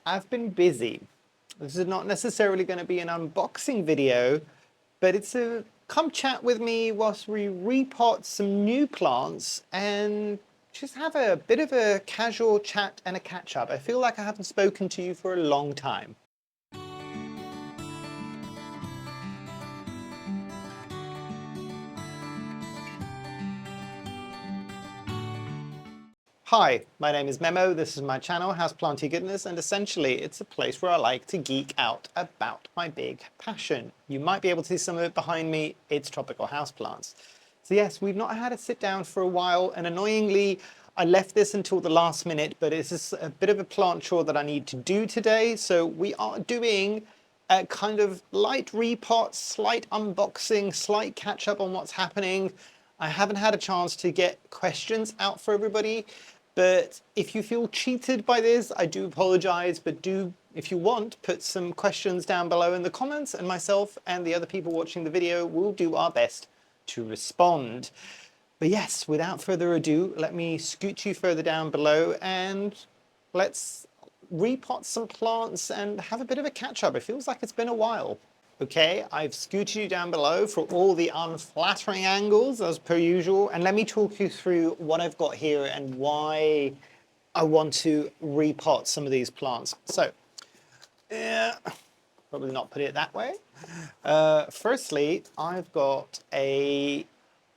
I've been busy. This is not necessarily going to be an unboxing video, but it's a come chat with me whilst we repot some new plants and just have a bit of a casual chat and a catch up. I feel like I haven't spoken to you for a long time. Hi, my name is Memo, this is my channel, Houseplantygoodness, and essentially it's a place where I like to geek out about my big passion. You might be able to see some of it behind me, it's tropical houseplants. So yes, we've not had a sit down for a while, and annoyingly, I left this until the last minute, but it's just a bit of a plant chore that I need to do today, so we are doing a kind of light repot, slight unboxing, slight catch up on what's happening. I haven't had a chance to get questions out for everybody, but if you feel cheated by this, I do apologize, but do, if you want, put some questions down below in the comments and myself and the other people watching the video will do our best to respond. But yes, without further ado, let me scoot you further down below and let's repot some plants and have a bit of a catch up. It feels like it's been a while. Okay, I've scooted you down below for all the unflattering angles as per usual, and let me talk you through what I've got here and why I want to repot some of these plants. So, probably not put it that way. Firstly, I've got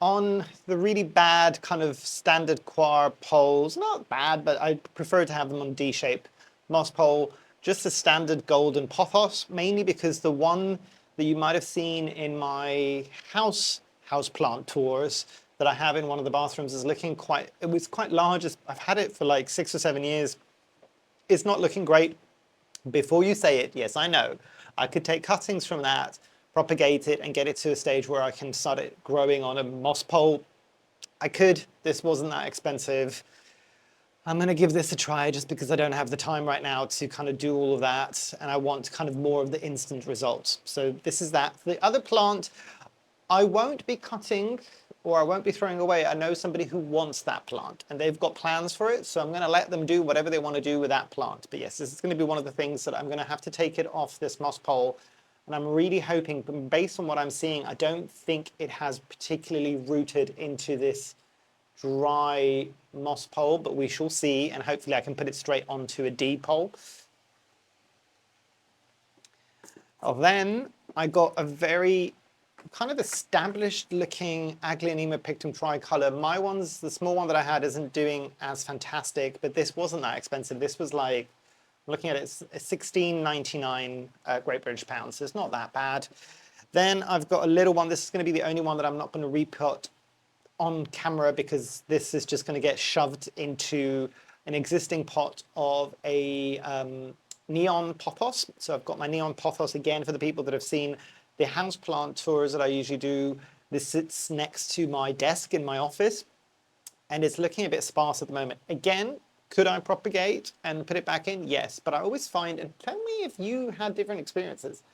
on the really bad kind of standard coir poles, not bad, but I prefer to have them on D-shape moss pole, just a standard golden pothos, mainly because the one that you might have seen in my houseplant tours that I have in one of the bathrooms is looking it was quite large. I've had it for like 6 or 7 years. It's not looking great. Before you say it, yes, I know. I could take cuttings from that, propagate it, and get it to a stage where I can start it growing on a moss pole. I could. This wasn't that expensive. I'm going to give this a try just because I don't have the time right now to kind of do all of that, and I want kind of more of the instant results. So this is that. The other plant, I won't be cutting or I won't be throwing away. I know somebody who wants that plant and they've got plans for it, so I'm going to let them do whatever they want to do with that plant. But yes, this is going to be one of the things that I'm going to have to take it off this moss pole, and I'm really hoping, based on what I'm seeing, I don't think it has particularly rooted into this dry moss pole, but we shall see, and hopefully I can put it straight onto a D pole. Then I got a very kind of established looking Aglaonema pictum tricolor. My one's, the small one that I had, isn't doing as fantastic, but this wasn't that expensive. This was like, I'm looking at it, it's $16.99 Great British pounds, so it's not that bad. Then I've got a little one. This is going to be the only one that I'm not going to repot on camera because this is just going to get shoved into an existing pot of a neon pothos. So I've got my neon pothos again for the people that have seen the houseplant tours that I usually do. This sits next to my desk in my office and it's looking a bit sparse at the moment. Again, could I propagate and put it back in? Yes, but I always find, and tell me if you had different experiences,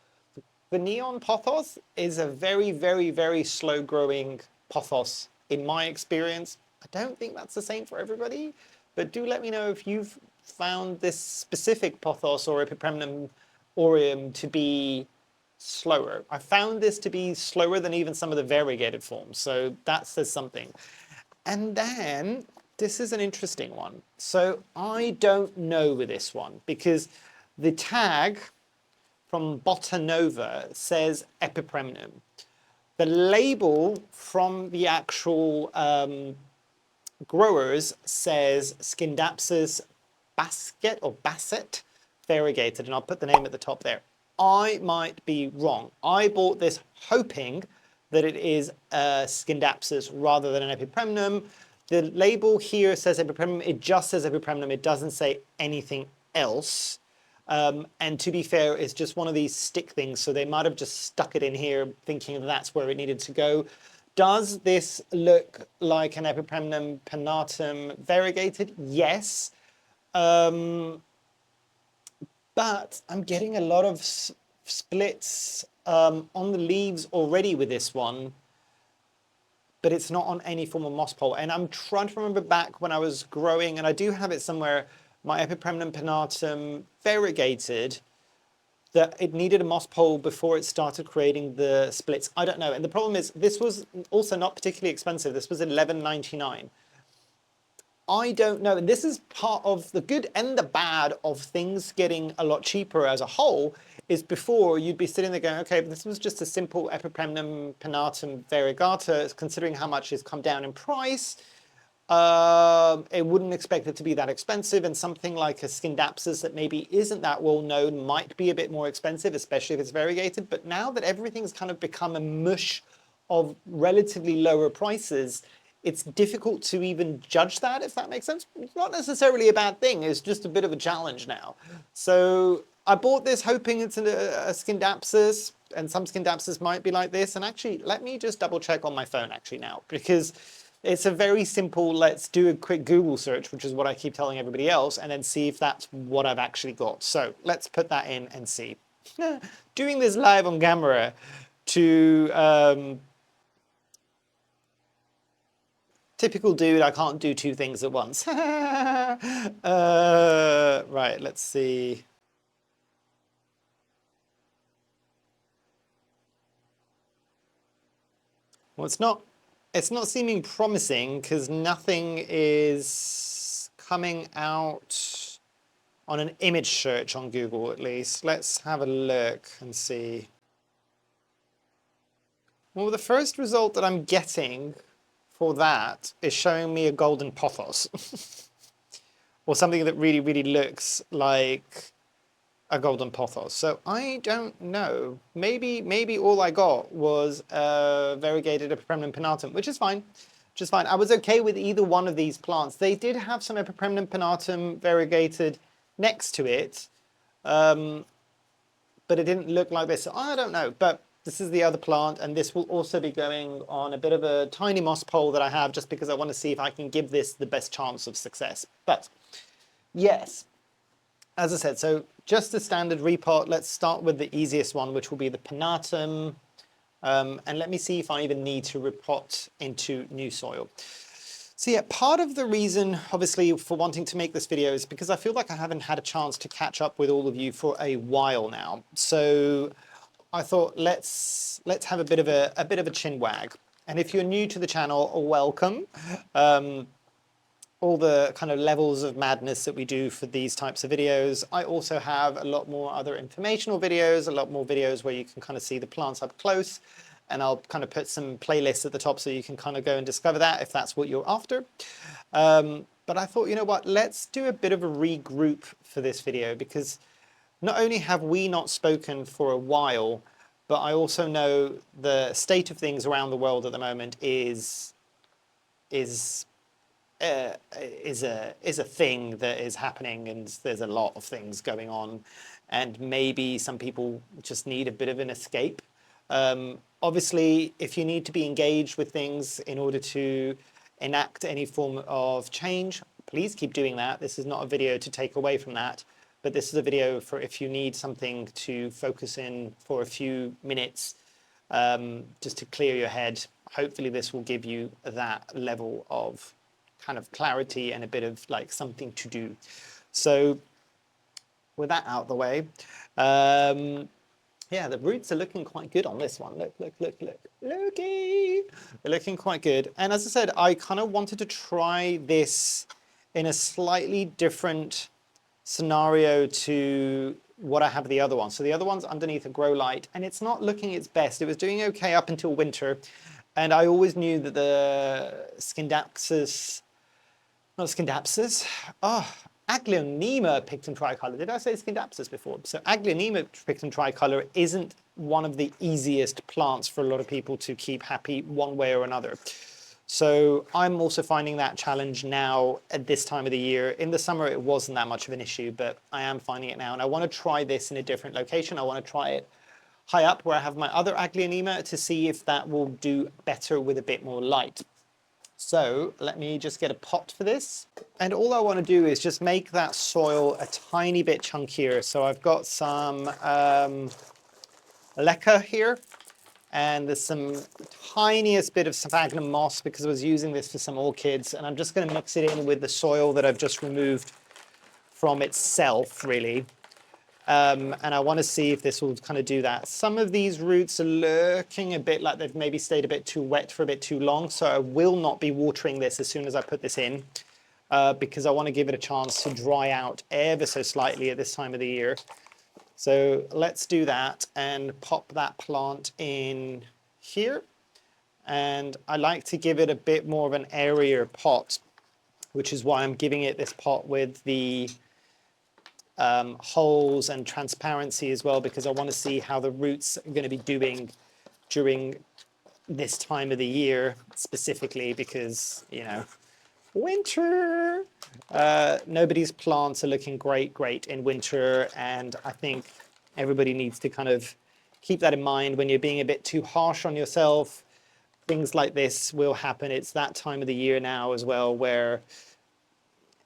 the neon pothos is a very, very, very slow growing pothos in my experience. I don't think that's the same for everybody, but do let me know if you've found this specific pothos or Epipremnum aureum to be slower. I found this to be slower than even some of the variegated forms, so that says something. And then this is an interesting one. So I don't know with this one because the tag from Botanova says Epipremnum. The label from the actual growers says Scindapsus basset variegated, and I'll put the name at the top there. I might be wrong. I bought this hoping that it is Scindapsus rather than an Epipremnum. The label here says Epipremnum. It just says Epipremnum. It doesn't say anything else. And to be fair, it's just one of these stick things, so they might have just stuck it in here thinking that's where it needed to go. Does this look like an Epipremnum pinnatum variegated? Yes. But I'm getting a lot of splits on the leaves already with this one, but it's not on any form of moss pole. And I'm trying to remember back when I was growing, and I do have it somewhere, my Epipremnum pinnatum variegated, that it needed a moss pole before it started creating the splits. I don't know. And the problem is this was also not particularly expensive. This was $11.99. I don't know. And this is part of the good and the bad of things getting a lot cheaper as a whole, is before you'd be sitting there going, okay, but this was just a simple Epipremnum pinnatum variegata, considering how much it's come down in price. It wouldn't expect it to be that expensive, and something like a Scindapsus that maybe isn't that well known might be a bit more expensive, especially if it's variegated. But now that everything's kind of become a mush of relatively lower prices, it's difficult to even judge that, if that makes sense. It's not necessarily a bad thing, it's just a bit of a challenge now. So I bought this hoping it's a Scindapsus, and some Scindapsus might be like this. And actually, let me just double check on my phone actually now, because it's a very simple, let's do a quick Google search, which is what I keep telling everybody else, and then see if that's what I've actually got. So let's put that in and see. Doing this live on camera to typical dude, I can't do two things at once. Right, let's see. Well, it's not seeming promising because nothing is coming out on an image search on Google, at least. Let's have a look and see. Well, the first result that I'm getting for that is showing me a golden pothos. Or something that really, really looks like a golden pothos. So I don't know. Maybe all I got was a variegated Epipremnum pinnatum, which is fine. Which is fine. I was okay with either one of these plants. They did have some Epipremnum pinnatum variegated next to it, but it didn't look like this. So I don't know. But this is the other plant, and this will also be going on a bit of a tiny moss pole that I have, just because I want to see if I can give this the best chance of success. But yes, as I said, so just a standard repot. Let's start with the easiest one, which will be the pinnatum. And let me see if I even need to repot into new soil. So yeah, part of the reason, obviously, for wanting to make this video is because I feel like I haven't had a chance to catch up with all of you for a while now. So I thought let's have a bit of a chin wag. And if you're new to the channel, welcome. All the kind of levels of madness that we do for these types of videos. I also have a lot more other informational videos, a lot more videos where you can kind of see the plants up close, and I'll kind of put some playlists at the top so you can kind of go and discover that if that's what you're after. But I thought, you know what, let's do a bit of a regroup for this video, because not only have we not spoken for a while, but I also know the state of things around the world at the moment is a thing that is happening, and there's a lot of things going on, and maybe some people just need a bit of an escape. Obviously, if you need to be engaged with things in order to enact any form of change, please keep doing that. This is not a video to take away from that, but this is a video for if you need something to focus in for a few minutes, just to clear your head. Hopefully this will give you that level of kind of clarity and a bit of like something to do. So with that out the way, yeah, the roots are looking quite good on this one. Looky. They're looking quite good. And as I said, I kind of wanted to try this in a slightly different scenario to what I have the other one. So the other one's underneath a grow light, and it's not looking its best. It was doing okay up until winter. And I always knew that the Scindapsus, not Scindapsus, Aglaonema pictum tricolor. Did I say Scindapsus before? So Aglaonema pictum tricolor isn't one of the easiest plants for a lot of people to keep happy one way or another. So I'm also finding that challenge now at this time of the year. In the summer, it wasn't that much of an issue, but I am finding it now. And I want to try this in a different location. I want to try it high up where I have my other Aglaonema to see if that will do better with a bit more light. So let me just get a pot for this. And all I want to do is just make that soil a tiny bit chunkier. So I've got some leca here, and there's some tiniest bit of sphagnum moss because I was using this for some orchids, and I'm just going to mix it in with the soil that I've just removed from itself, really. And I want to see if this will kind of do that. Some of these roots are looking a bit like they've maybe stayed a bit too wet for a bit too long, so I will not be watering this as soon as I put this in, because I want to give it a chance to dry out ever so slightly at this time of the year. So let's do that and pop that plant in here. And I like to give it a bit more of an airier pot, which is why I'm giving it this pot with the holes and transparency as well, because I want to see how the roots are going to be doing during this time of the year specifically, because, you know, winter. Nobody's plants are looking great in winter, and I think everybody needs to kind of keep that in mind when you're being a bit too harsh on yourself. Things like this will happen. It's that time of the year now as well where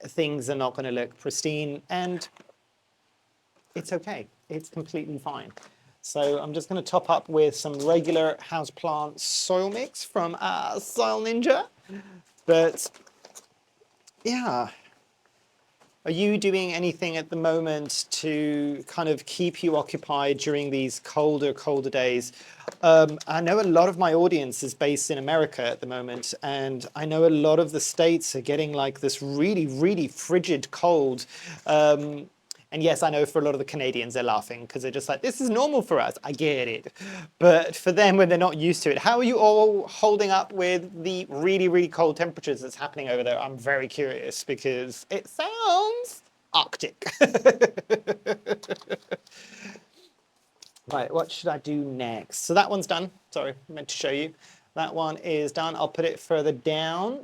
things are not going to look pristine, and it's okay. It's completely fine. So I'm just going to top up with some regular houseplant soil mix from Soil Ninja. But yeah, are you doing anything at the moment to kind of keep you occupied during these colder days? I know a lot of my audience is based in America at the moment, and I know a lot of the states are getting like this really frigid cold. And yes, I know for a lot of the Canadians, they're laughing because they're just like, this is normal for us. I get it. But for them, when they're not used to it, how are you all holding up with the really cold temperatures that's happening over there? I'm very curious because it sounds Arctic. Right, what should I do next? So that one's done. Sorry, I meant to show you. That one is done. I'll put it further down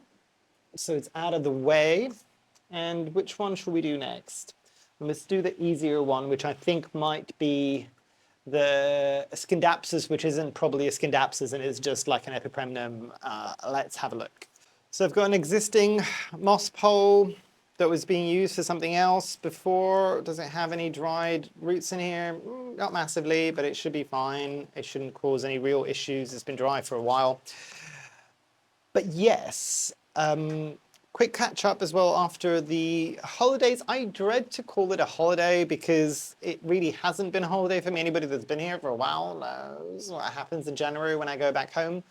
so it's out of the way. And which one should we do next? Let's do the easier one, which I think might be the Scindapsus, which isn't probably a Scindapsus and is just like an Epipremnum. Let's have a look. So I've got an existing moss pole that was being used for something else before. Does it have any dried roots in here? Not massively, but it should be fine. It shouldn't cause any real issues. It's been dry for a while. But yes, quick catch up as well after the holidays. I dread to call it a holiday because it really hasn't been a holiday for me. Anybody that's been here for a while knows what happens in January when I go back home.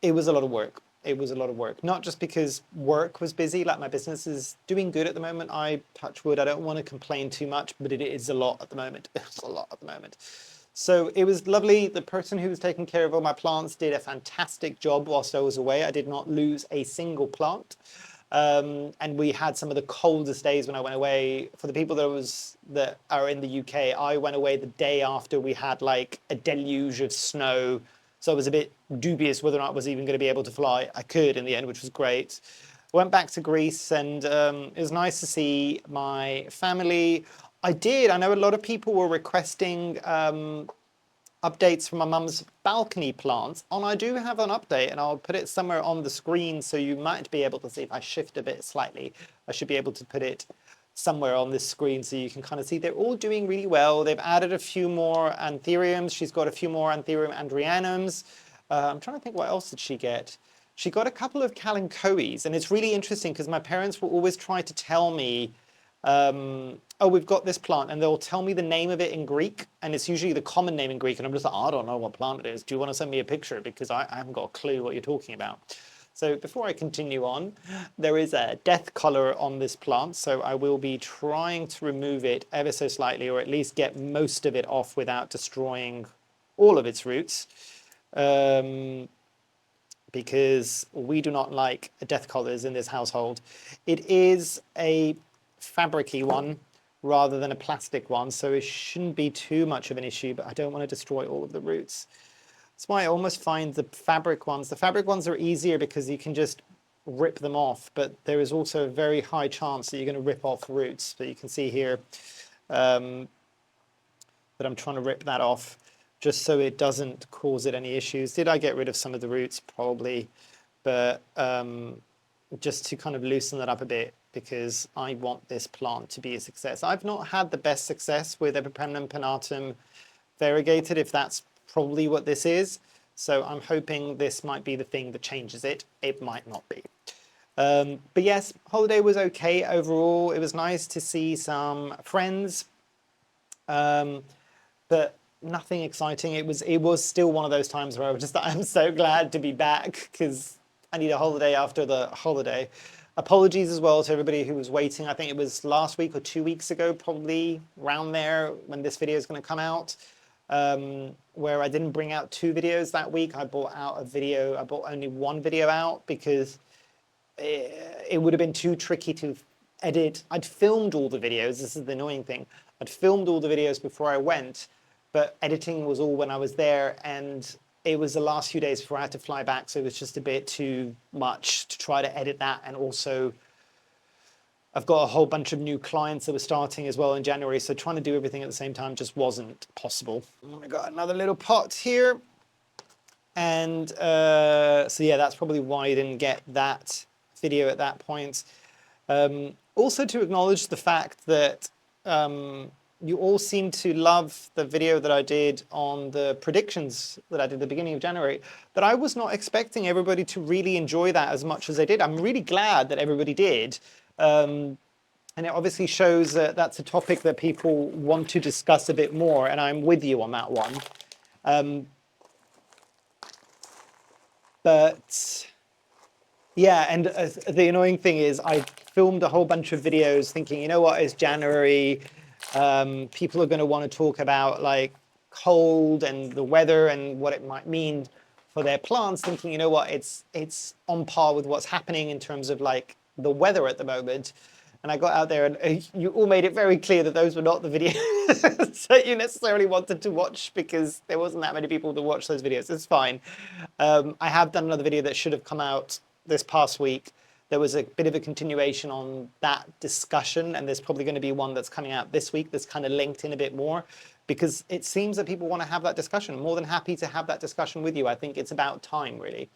It was a lot of work. It was a lot of work, not just because work was busy, like my business is doing good at the moment. I touch wood. I don't want to complain too much, but it is a lot at the moment. It's a lot at the moment. So it was lovely. The person who was taking care of all my plants did a fantastic job whilst I was away. I did not lose a single plant. And we had some of the coldest days when I went away. For the people that are in the UK, I went away the day after we had like a deluge of snow. So I was a bit dubious whether or not I was even going to be able to fly. I could in the end, which was great. Went back to Greece, and it was nice to see my family. I know a lot of people were requesting updates from my mum's balcony plants, and I do have an update, and I'll put it somewhere on the screen so you might be able to see. If I shift a bit slightly, I should be able to put it somewhere on this screen so you can kind of see they're all doing really well. They've added a few more anthuriums. She's got a few more anthurium andrianums. I'm trying to think, what else did she get? She got a couple of kalanchoes, and it's really interesting because my parents will always try to tell me, oh, we've got this plant, and they'll tell me the name of it in Greek, and it's usually the common name in Greek, and I'm just like, I don't know what plant it is. Do you want to send me a picture? Because I haven't got a clue what you're talking about. So before I continue on, there is a death color on this plant, so I will be trying to remove it ever so slightly, or at least get most of it off without destroying all of its roots, because we do not like death collars in this household. It is a fabricy one rather than a plastic one, so it shouldn't be too much of an issue, but I don't want to destroy all of the roots. That's why I almost find the fabric ones are easier because you can just rip them off, but there is also a very high chance that you're going to rip off roots. So you can see here that I'm trying to rip that off just so it doesn't cause it any issues. Did I get rid of some of the roots? Probably, but just to kind of loosen that up a bit, because I want this plant to be a success. I've not had the best success with Epipremnum pinnatum variegated, if that's probably what this is. So I'm hoping this might be the thing that changes it. It might not be. But yes, holiday was okay overall. It was nice to see some friends, but nothing exciting. It was still one of those times where I was just I'm so glad to be back because I need a holiday after the holiday. Apologies as well to everybody who was waiting. I think it was last week or 2 weeks ago, probably around there when this video is going to come out, where I didn't bring out 2 videos that week. I brought only 1 video out because it would have been too tricky to edit. I'd filmed all the videos. This is the annoying thing. I'd filmed all the videos before I went, but editing was all when I was there, and it was the last few days before I had to fly back, so it was just a bit too much to try to edit that. And also, I've got a whole bunch of new clients that were starting as well in January, so trying to do everything at the same time just wasn't possible. I got another little pot here, and so yeah, that's probably why you didn't get that video at that point. Also to acknowledge the fact that you all seem to love the video that I did on the predictions that I did at the beginning of January, but I was not expecting everybody to really enjoy that as much as they did. I'm really glad that everybody did. And it obviously shows that that's a topic that people want to discuss a bit more, and I'm with you on that one. But yeah, and the annoying thing is I filmed a whole bunch of videos thinking, you know what, it's January. People are going to want to talk about like cold and the weather and what it might mean for their plants, thinking, you know what, it's on par with what's happening in terms of like the weather at the moment. And I got out there and you all made it very clear that those were not the videos that you necessarily wanted to watch because there wasn't that many people to watch those videos. It's fine. I have done another video that should have come out this past week. There was a bit of a continuation on that discussion, and there's probably going to be one that's coming out this week that's kind of linked in a bit more because it seems that people want to have that discussion. I'm more than happy to have that discussion with you. I think it's about time, really.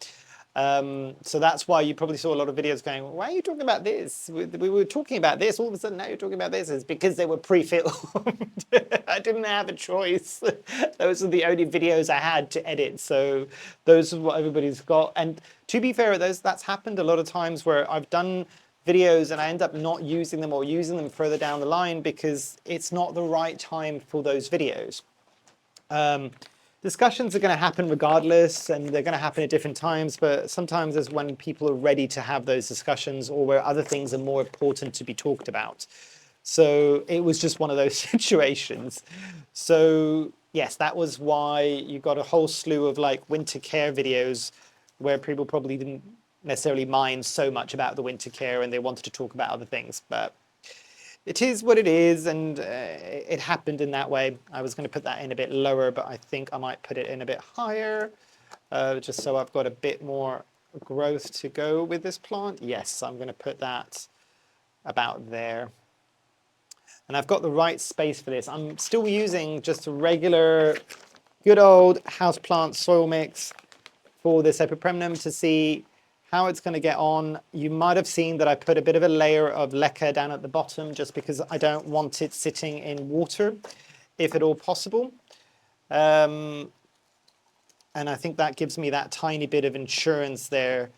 So that's why you probably saw a lot of videos going, why are you talking about this? We were talking about this, all of a sudden now you're talking about this. It's because they were pre-filmed. I didn't have a choice. Those are the only videos I had to edit. So those are what everybody's got. And to be fair, that's happened a lot of times where I've done videos and I end up not using them or using them further down the line because it's not the right time for those videos. Discussions are going to happen regardless, and they're going to happen at different times, but sometimes it's when people are ready to have those discussions or where other things are more important to be talked about. So it was just one of those situations. So yes, that was why you got a whole slew of like winter care videos where people probably didn't necessarily mind so much about the winter care and they wanted to talk about other things. But it is what it is, and it happened in that way. I was going to put that in a bit lower, but I think I might put it in a bit higher, just so I've got a bit more growth to go with this plant. Yes, I'm going to put that about there. And I've got the right space for this. I'm still using just a regular, good old houseplant soil mix for this Epipremnum to see how it's going to get on. You might have seen that I put a bit of a layer of leca down at the bottom just because I don't want it sitting in water, if at all possible. And I think that gives me that tiny bit of insurance there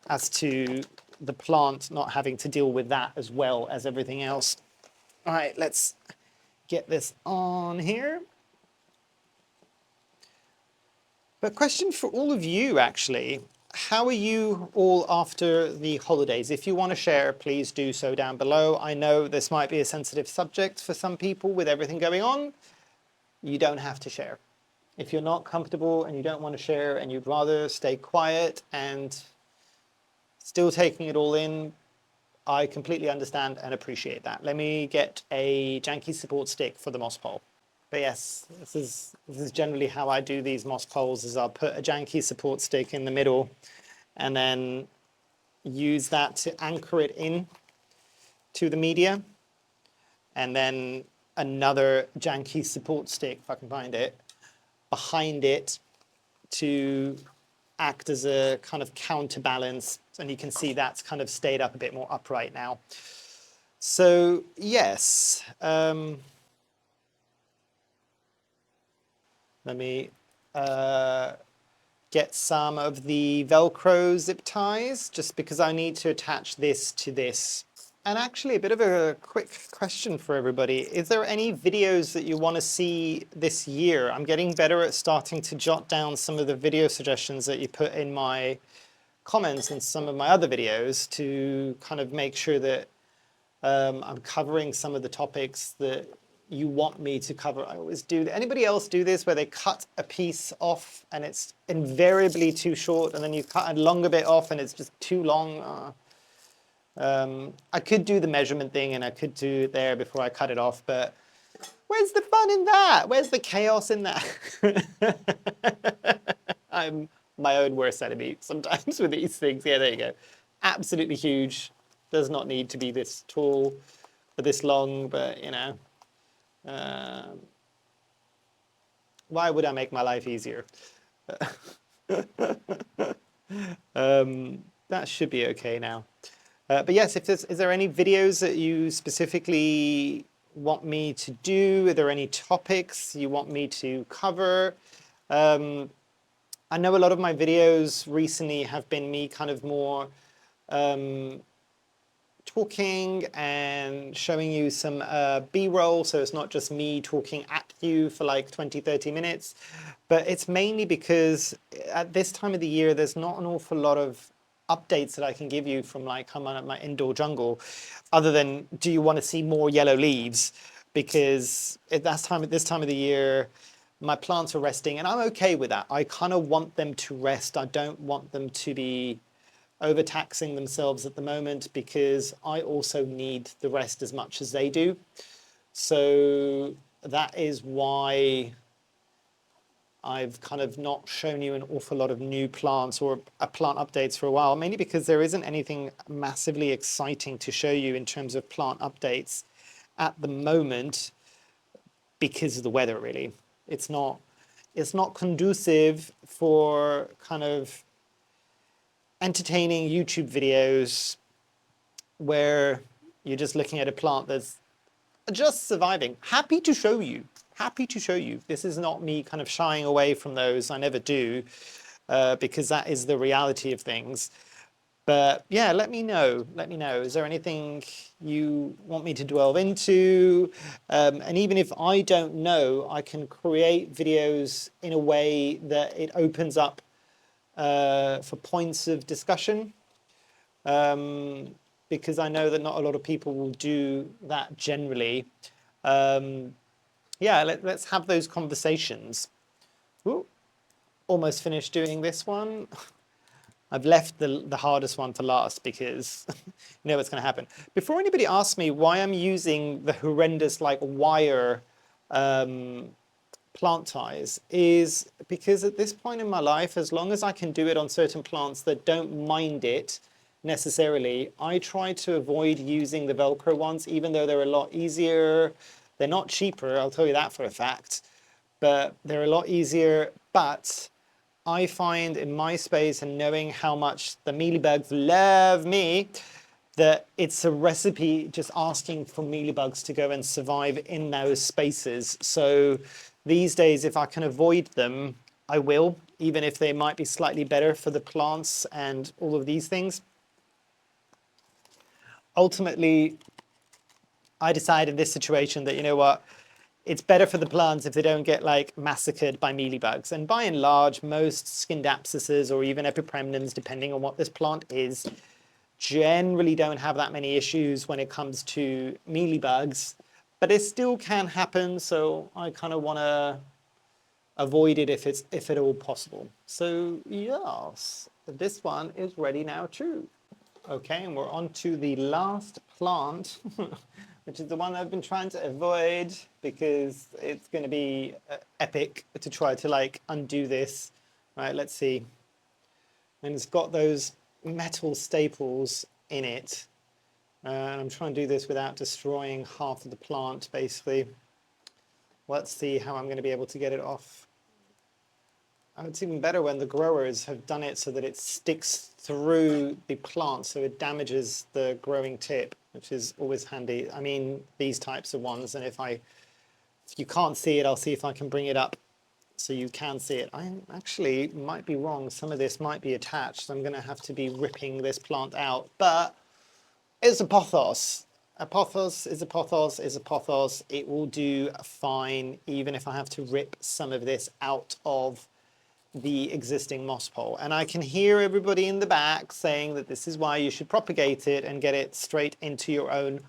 as to the plant not having to deal with that as well as everything else. All right, let's get this on here. But question for all of you, actually. How are you all after the holidays? If you want to share, please do so down below. I know this might be a sensitive subject for some people with everything going on. You don't have to share. If you're not comfortable and you don't want to share and you'd rather stay quiet and still taking it all in, I completely understand and appreciate that. Let me get a janky support stick for the moss pole. But yes, this is generally how I do these moss poles, is I'll put a janky support stick in the middle and then use that to anchor it in to the media. And then another janky support stick, if I can find it, behind it to act as a kind of counterbalance. And you can see that's kind of stayed up a bit more upright now. So yes, let me get get some of the Velcro zip ties, just because I need to attach this to this. And actually, a bit of a quick question for everybody. Is there any videos that you want to see this year? I'm getting better at starting to jot down some of the video suggestions that you put in my comments in some of my other videos to kind of make sure that I'm covering some of the topics that you want me to cover. I always do. Anybody else do this where they cut a piece off and it's invariably too short, and then you cut a longer bit off and it's just too long? I could do the measurement thing and I could do it there before I cut it off, but where's the fun in that? Where's the chaos in that? I'm my own worst enemy sometimes with these things. Yeah, there you go. Absolutely huge. Does not need to be this tall or this long, but you know, why would I make my life easier? That should be okay now. But yes, is there any videos that you specifically want me to do? Are there any topics you want me to cover? I know a lot of my videos recently have been me kind of more talking and showing you some B-roll, so it's not just me talking at you for like 20-30 minutes, but it's mainly because at this time of the year there's not an awful lot of updates that I can give you from like I'm at my indoor jungle, other than do you want to see more yellow leaves? Because at this time of the year my plants are resting, and I'm okay with that. I kind of want them to rest. I don't want them to be overtaxing themselves at the moment, because I also need the rest as much as they do. So that is why I've kind of not shown you an awful lot of new plants or plant updates for a while, mainly because there isn't anything massively exciting to show you in terms of plant updates at the moment because of the weather, really. It's not conducive for kind of entertaining YouTube videos where you're just looking at a plant that's just surviving. Happy to show you. This is not me kind of shying away from those. I never do, because that is the reality of things. But yeah, let me know. Is there anything you want me to delve into? And even if I don't know, I can create videos in a way that it opens up for points of discussion. Because I know that not a lot of people will do that generally. Yeah, let's have those conversations. Ooh, almost finished doing this one. I've left the hardest one for last because you know what's going to happen. Before anybody asks me why I'm using the horrendous like wire plant ties, is because at this point in my life, as long as I can do it on certain plants that don't mind it necessarily, I try to avoid using the Velcro ones, even though they're a lot easier. They're not cheaper, I'll tell you that for a fact, but they're a lot easier. But I find in my space, and knowing how much the mealybugs love me, that it's a recipe just asking for mealybugs to go and survive in those spaces. So these days, if I can avoid them, I will, even if they might be slightly better for the plants and all of these things. Ultimately, I decided in this situation that, you know what, it's better for the plants if they don't get like massacred by mealybugs. And by and large, most skinned abscesses or even epipremnums, depending on what this plant is, generally don't have that many issues when it comes to mealybugs, but it still can happen. So I kind of want to avoid it if at all possible. So yes, this one is ready now too. Okay, and we're on to the last plant, which is the one I've been trying to avoid because it's going to be epic to try to like undo this. Right, let's see. And it's got those metal staples in it. And I'm trying to do this without destroying half of the plant, basically. Let's see how I'm going to be able to get it off. Oh, it's even better when the growers have done it so that it sticks through the plant, so it damages the growing tip, which is always handy. I mean, these types of ones, and if you can't see it, I'll see if I can bring it up so you can see it. I actually might be wrong. Some of this might be attached. So I'm going to have to be ripping this plant out, but it's a pothos. A pothos is a pothos is a pothos. It will do fine, even if I have to rip some of this out of the existing moss pole. And I can hear everybody in the back saying that this is why you should propagate it and get it straight into your own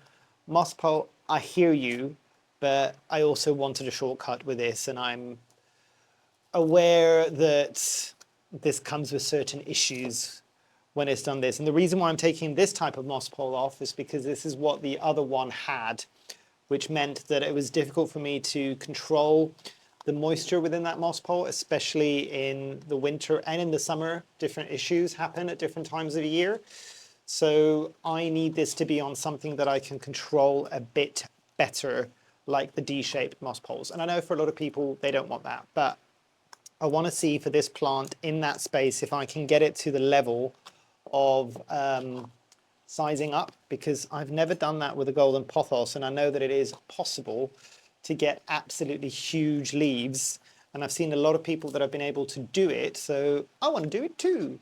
moss pole. I hear you, but I also wanted a shortcut with this, and I'm aware that this comes with certain issues when it's done this. And the reason why I'm taking this type of moss pole off is because this is what the other one had, which meant that it was difficult for me to control the moisture within that moss pole, especially in the winter and in the summer. Different issues happen at different times of the year. So I need this to be on something that I can control a bit better, like the D-shaped moss poles. And I know for a lot of people, they don't want that, but I want to see for this plant in that space if I can get it to the level of sizing up, because I've never done that with a golden pothos, and I know that it is possible to get absolutely huge leaves, and I've seen a lot of people that have been able to do it, so I want to do it too.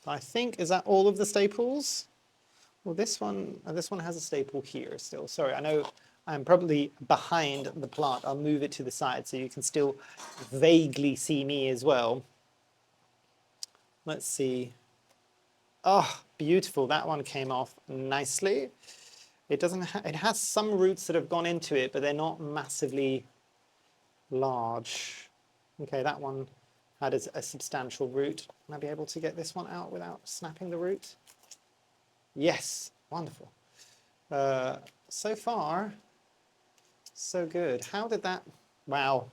I think, is that all of the staples? Well, this one has a staple here still. Sorry, I know I'm probably behind the plant. I'll move it to the side so you can still vaguely see me as well. Let's see. Oh, beautiful. That one came off nicely. It doesn't. It has some roots that have gone into it, but they're not massively large. Okay, that one had a substantial root. Can I be able to get this one out without snapping the root? Yes, wonderful. So far, so good. How did that? Wow.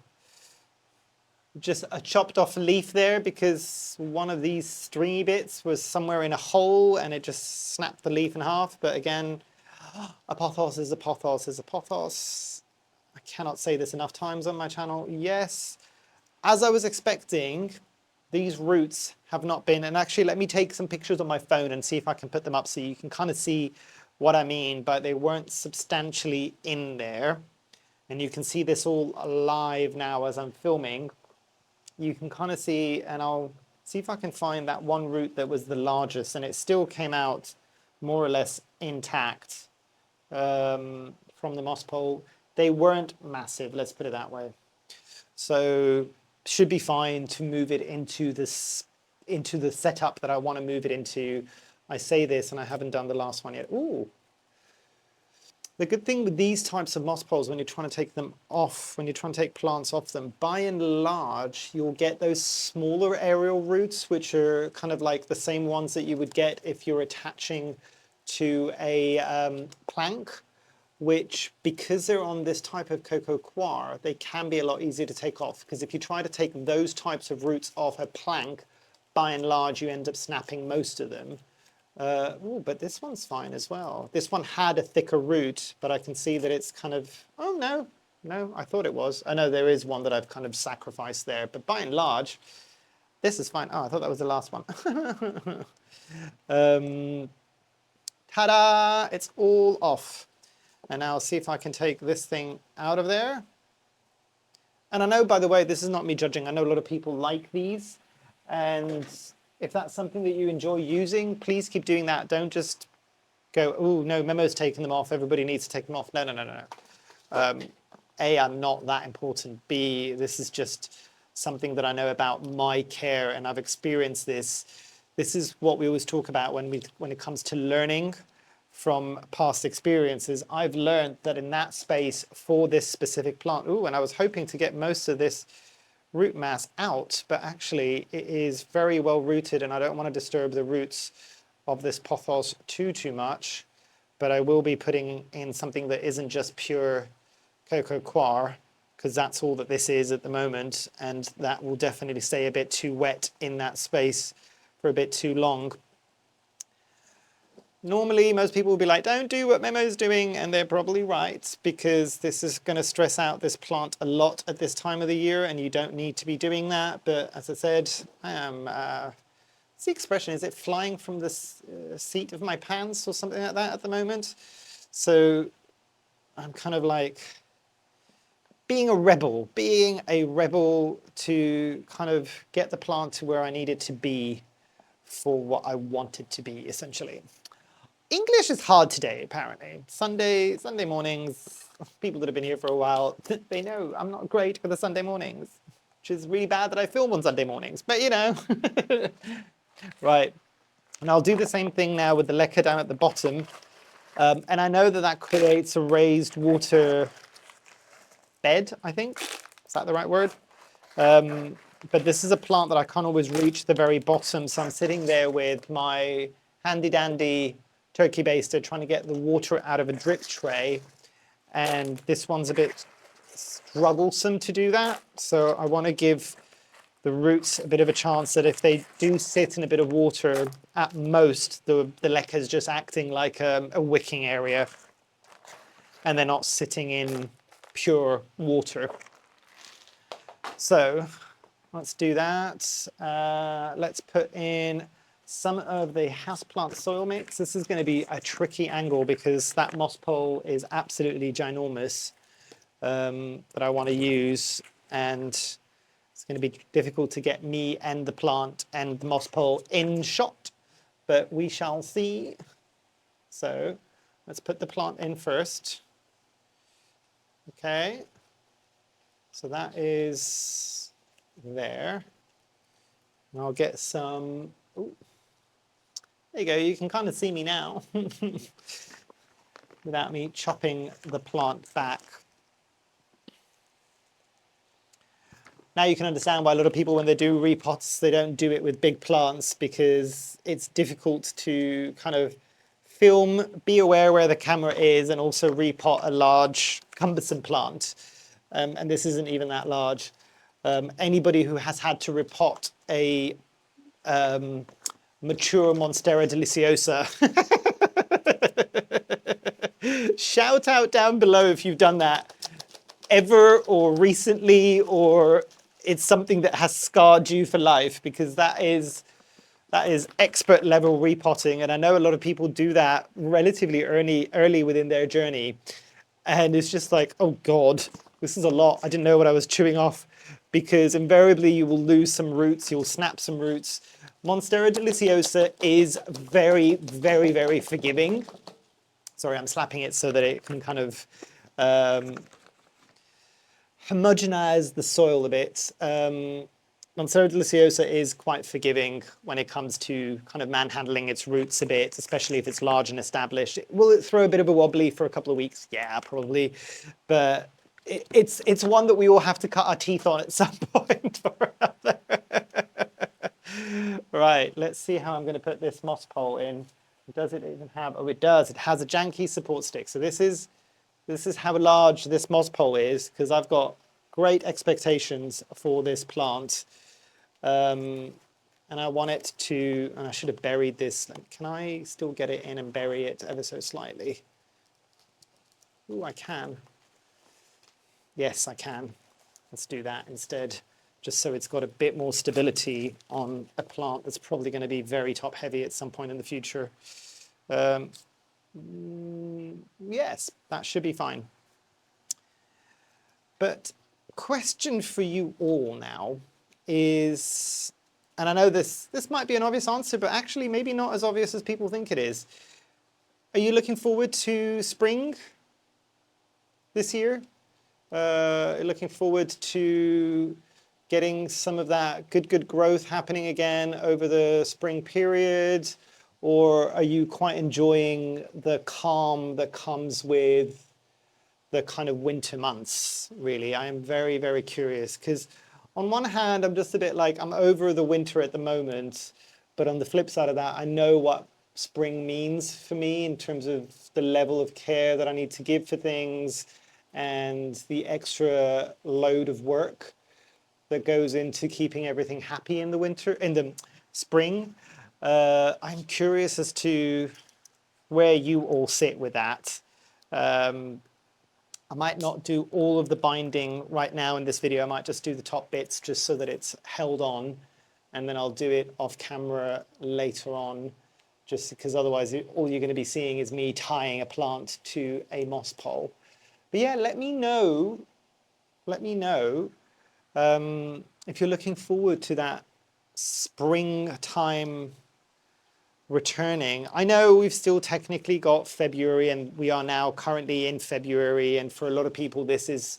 Just a chopped off leaf there because one of these stringy bits was somewhere in a hole and it just snapped the leaf in half. But again, a pothos is a pothos is a pothos. I cannot say this enough times on my channel. Yes, as I was expecting, these roots have not been, and actually let me take some pictures on my phone and see if I can put them up so you can kind of see what I mean, but they weren't substantially in there. And you can see this all alive now as I'm filming. You can kind of see, and I'll see if I can find that one root that was the largest, and it still came out more or less intact from the moss pole. They weren't massive, let's put it that way. So should be fine to move it into this, into the setup that I want to move it into. I say this and I haven't done the last one yet. Ooh. The good thing with these types of moss poles, when you're trying to take them off, when you're trying to take plants off them, by and large, you'll get those smaller aerial roots, which are kind of like the same ones that you would get if you're attaching to a plank, which, because they're on this type of coco coir, they can be a lot easier to take off. Because if you try to take those types of roots off a plank, by and large, you end up snapping most of them. Oh, but this one's fine as well. This one had a thicker root, but I can see that it's kind of, oh no, no, I thought it was. I know there is one that I've kind of sacrificed there, but by and large, this is fine. Oh, I thought that was the last one. Ta-da! It's all off. And now I'll see if I can take this thing out of there. And I know, by the way, this is not me judging. I know a lot of people like these. And if that's something that you enjoy using, please keep doing that. Don't just go, oh, no, Memo's taking them off. Everybody needs to take them off. No, no, no, no, no. A, I'm not that important. B, this is just something that I know about my care, and I've experienced this. This is what we always talk about when it comes to learning from past experiences. I've learned that in that space for this specific plant, ooh, and I was hoping to get most of this root mass out, but actually it is very well rooted, and I don't want to disturb the roots of this pothos too much, but I will be putting in something that isn't just pure coco coir, because that's all that this is at the moment, and that will definitely stay a bit too wet in that space for a bit too long. Normally, most people will be like, don't do what Memo's doing, and they're probably right, because this is going to stress out this plant a lot at this time of the year, and you don't need to be doing that. But as I said, I am, what's the expression? Is it flying from the seat of my pants or something like that at the moment? So I'm kind of like being a rebel to kind of get the plant to where I need it to be for what I want it to be, essentially. English is hard today, apparently. Sunday mornings, people that have been here for a while, they know I'm not great for the Sunday mornings, which is really bad that I film on Sunday mornings, but you know. Right, and I'll do the same thing now with the leca down at the bottom. And I know that that creates a raised water bed, I think. Is that the right word? But this is a plant that I can't always reach the very bottom, so I'm sitting there with my handy dandy turkey baster trying to get the water out of a drip tray, and this one's a bit strugglesome to do that, so I want to give the roots a bit of a chance that if they do sit in a bit of water, at most the leca is just acting like a wicking area and they're not sitting in pure water. So let's do that. Let's put in some of the houseplant soil mix. This is going to be a tricky angle because that moss pole is absolutely ginormous that I want to use, and it's going to be difficult to get me and the plant and the moss pole in shot, but we shall see. So let's put the plant in first. Okay, so that is there. And I'll get some, ooh, there you go, you can kind of see me now without me chopping the plant back. Now you can understand why a lot of people, when they do repots, they don't do it with big plants, because it's difficult to kind of film, be aware where the camera is, and also repot a large, cumbersome plant. And this isn't even that large. Anybody who has had to repot a mature Monstera deliciosa, shout out down below if you've done that ever or recently, or it's something that has scarred you for life, because that is expert level repotting. And I know a lot of people do that relatively early within their journey. And it's just like, oh God, this is a lot. I didn't know what I was chewing off, because invariably you will lose some roots, you'll snap some roots. Monstera deliciosa is very, very, very forgiving. Sorry, I'm slapping it so that it can kind of homogenize the soil a bit. Monstera deliciosa is quite forgiving when it comes to kind of manhandling its roots a bit, especially if it's large and established. Will it throw a bit of a wobbly for a couple of weeks? Yeah, probably. But it's one that we all have to cut our teeth on at some point or other. Right, let's see how I'm going to put this moss pole in. Does it even have, oh it does, it has a janky support stick. So this is how large this moss pole is, because I've got great expectations for this plant. And I want it to, and I should have buried this. Can I still get it in and bury it ever so slightly? Ooh, I can. Yes, I can. Let's do that instead, just so it's got a bit more stability on a plant that's probably going to be very top heavy at some point in the future. Yes, that should be fine. But question for you all now is, and I know this might be an obvious answer, but actually maybe not as obvious as people think it is. Are you looking forward to spring this year? Looking forward to getting some of that good growth happening again over the spring period? Or are you quite enjoying the calm that comes with the kind of winter months, really? I am very, very curious, because on one hand, I'm just a bit like, I'm over the winter at the moment, but on the flip side of that, I know what spring means for me in terms of the level of care that I need to give for things and the extra load of work that goes into keeping everything happy in the spring. I'm curious as to where you all sit with that. I might not do all of the binding right now in this video. I might just do the top bits just so that it's held on, and then I'll do it off camera later on, just because otherwise all you're going to be seeing is me tying a plant to a moss pole. But yeah, let me know let me know if you're looking forward to that springtime returning. I know we've still technically got February, and we are now currently in February, and for a lot of people this is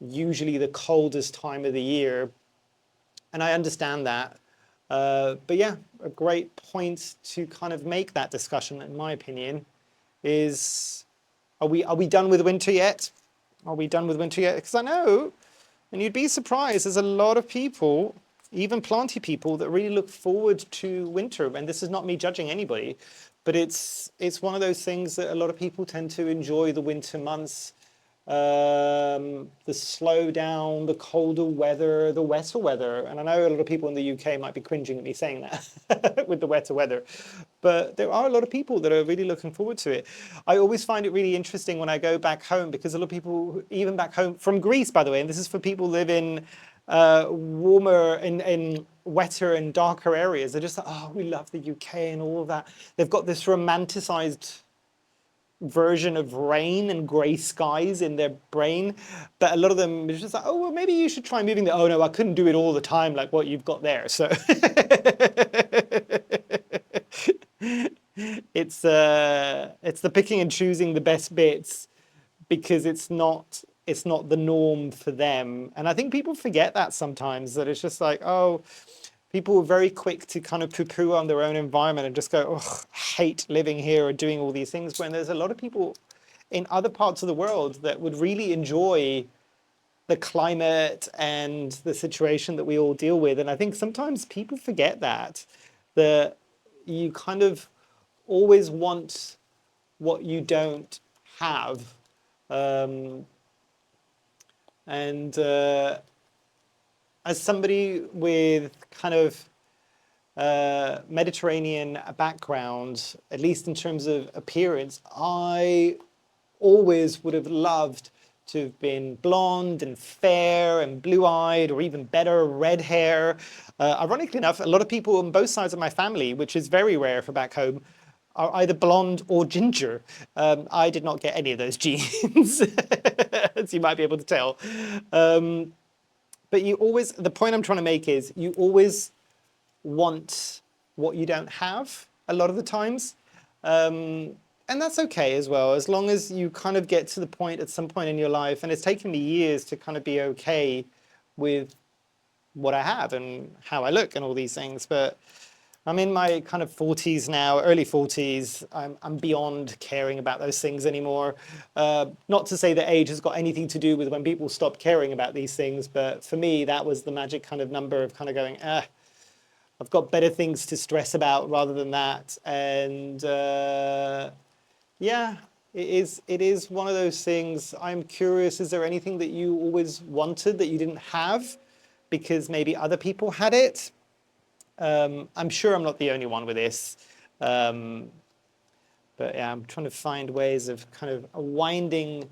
usually the coldest time of the year, and I understand that. But yeah, a great point to kind of make that discussion, in my opinion, is are we done with winter yet? Are we done with winter yet? Because I know, and you'd be surprised, there's a lot of people, even planty people, that really look forward to winter. And this is not me judging anybody, but it's one of those things that a lot of people tend to enjoy the winter months. The slowdown, the colder weather, the wetter weather. And I know a lot of people in the UK might be cringing at me saying that with the wetter weather, but there are a lot of people that are really looking forward to it. I always find it really interesting when I go back home, because a lot of people, even back home from Greece, by the way, and this is for people who live in warmer and wetter and darker areas, they're just like, oh, we love the UK and all of that. They've got this romanticized version of rain and grey skies in their brain, but a lot of them is just like, oh well, maybe you should try moving there. Oh no, I couldn't do it all the time like what you've got there. So it's the picking and choosing the best bits, because it's not the norm for them. And I think people forget that sometimes, that it's just like, oh, people are very quick to kind of poo-poo on their own environment and just go, oh, hate living here or doing all these things, when there's a lot of people in other parts of the world that would really enjoy the climate and the situation that we all deal with. And I think sometimes people forget that you kind of always want what you don't have. And as somebody with kind of Mediterranean background, at least in terms of appearance, I always would have loved to have been blonde and fair and blue-eyed, or even better, red hair. Ironically enough, a lot of people on both sides of my family, which is very rare for back home, are either blonde or ginger. I did not get any of those genes, as you might be able to tell. But the point I'm trying to make is, you always want what you don't have a lot of the times. And that's okay as well, as long as you kind of get to the point at some point in your life, and it's taken me years to kind of be okay with what I have and how I look and all these things. But I'm in my kind of 40s now, early 40s. I'm beyond caring about those things anymore. Not to say that age has got anything to do with when people stop caring about these things, but for me, that was the magic kind of number of kind of going, I've got better things to stress about rather than that. And yeah, it is one of those things. I'm curious, is there anything that you always wanted that you didn't have because maybe other people had it? I'm sure I'm not the only one with this. But yeah, I'm trying to find ways of kind of winding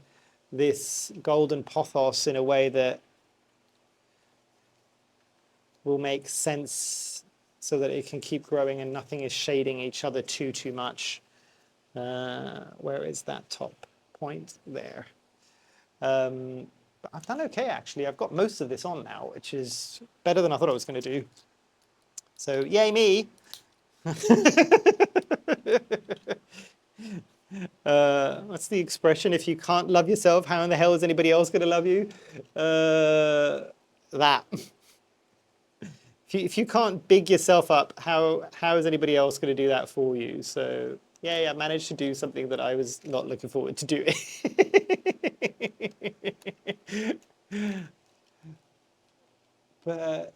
this golden pothos in a way that will make sense, so that it can keep growing and nothing is shading each other too much. Where is that top point there? But I've done okay, actually. I've got most of this on now, which is better than I thought I was going to do. So yay me. What's the expression? If you can't love yourself, how in the hell is anybody else going to love you? That. If you can't big yourself up, how is anybody else going to do that for you? So yeah, I managed to do something that I was not looking forward to doing. But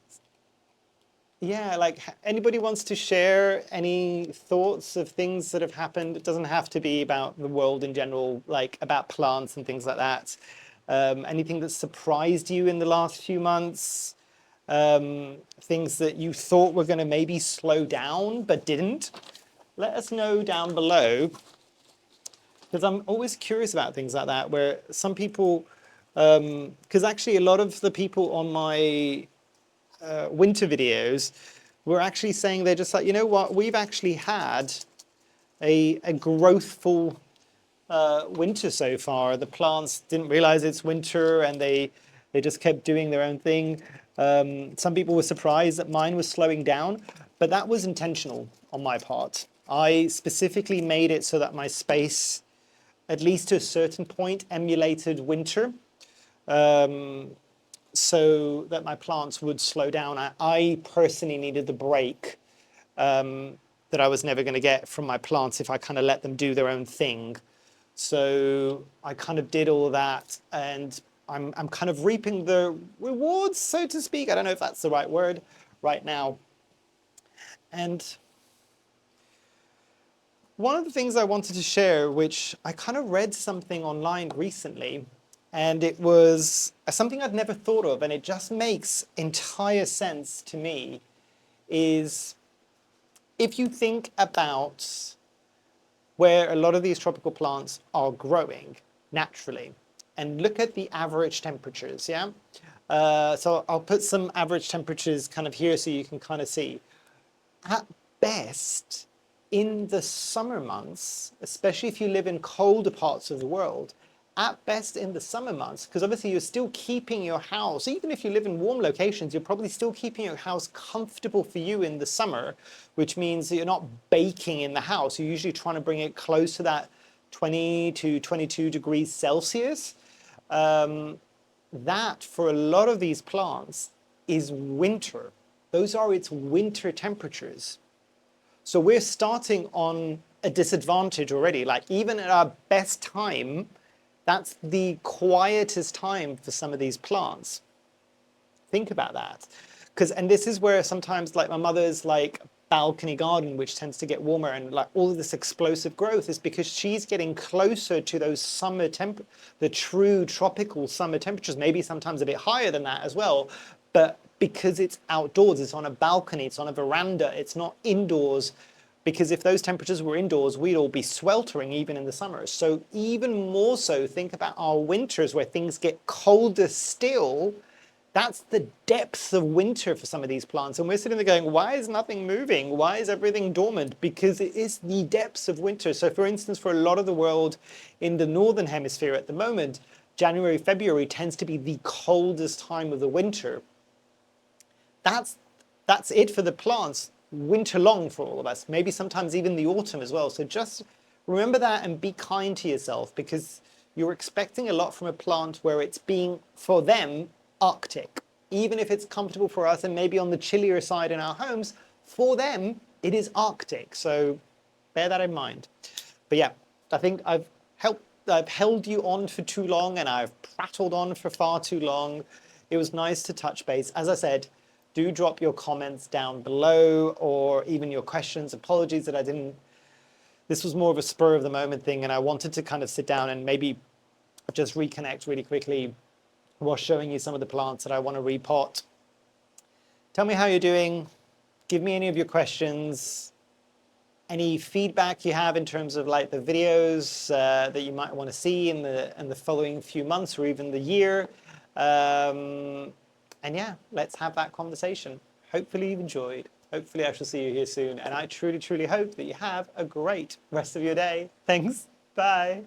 yeah, like, anybody wants to share any thoughts of things that have happened? It doesn't have to be about the world in general, like about plants and things like that. Anything that surprised you in the last few months? Things that you thought were going to maybe slow down but didn't? Let us know down below, because I'm always curious about things like that, where some people, because actually a lot of the people on my winter videos were actually saying, they're just like, you know what, we've actually had a growthful winter so far. The plants didn't realize it's winter, and they They just kept doing their own thing. Some people were surprised that mine was slowing down, but that was intentional on my part. I specifically made it so that my space, at least to a certain point, emulated winter, so that my plants would slow down. I personally needed the break that I was never going to get from my plants if I kind of let them do their own thing. So I kind of did all that, and I'm kind of reaping the rewards, so to speak. I don't know if that's the right word right now. And one of the things I wanted to share, which I kind of read something online recently, and it was something I'd never thought of, and it just makes entire sense to me, is if you think about where a lot of these tropical plants are growing naturally, and look at the average temperatures, yeah? So I'll put some average temperatures kind of here so you can kind of see. At best, in the summer months, especially if you live in colder parts of the world, at best in the summer months, because obviously you're still keeping your house, even if you live in warm locations, you're probably still keeping your house comfortable for you in the summer, which means that you're not baking in the house. You're usually trying to bring it close to that 20 to 22 degrees Celsius. That, for a lot of these plants, is winter. Those are its winter temperatures. So we're starting on a disadvantage already. Like even at our best time, that's the quietest time for some of these plants. Think about that. And this is where sometimes like my mother's like balcony garden, which tends to get warmer, and like all of this explosive growth is because she's getting closer to those summer the true tropical summer temperatures, maybe sometimes a bit higher than that as well. But because it's outdoors, it's on a balcony, it's on a veranda, it's not indoors. Because if those temperatures were indoors, we'd all be sweltering even in the summer. So even more so, think about our winters where things get colder still. That's the depths of winter for some of these plants. And we're sitting there going, why is nothing moving? Why is everything dormant? Because it is the depths of winter. So for instance, for a lot of the world in the northern hemisphere at the moment, January, February tends to be the coldest time of the winter. That's it for the plants, winter long for all of us, maybe sometimes even the autumn as well. So just remember that and be kind to yourself, because you're expecting a lot from a plant where it's being, for them, Arctic. Even if it's comfortable for us and maybe on the chillier side in our homes, for them, it is Arctic. So bear that in mind. But yeah, I think I've held you on for too long and I've prattled on for far too long. It was nice to touch base. As I said, do drop your comments down below or even your questions. Apologies that I didn't, this was more of a spur of the moment thing and I wanted to kind of sit down and maybe just reconnect really quickly while showing you some of the plants that I want to repot. Tell me how you're doing. Give me any of your questions, any feedback you have in terms of like the videos that you might want to see in the following few months or even the year. And yeah, let's have that conversation. Hopefully you've enjoyed. Hopefully I shall see you here soon. And I truly, truly hope that you have a great rest of your day. Thanks. Bye.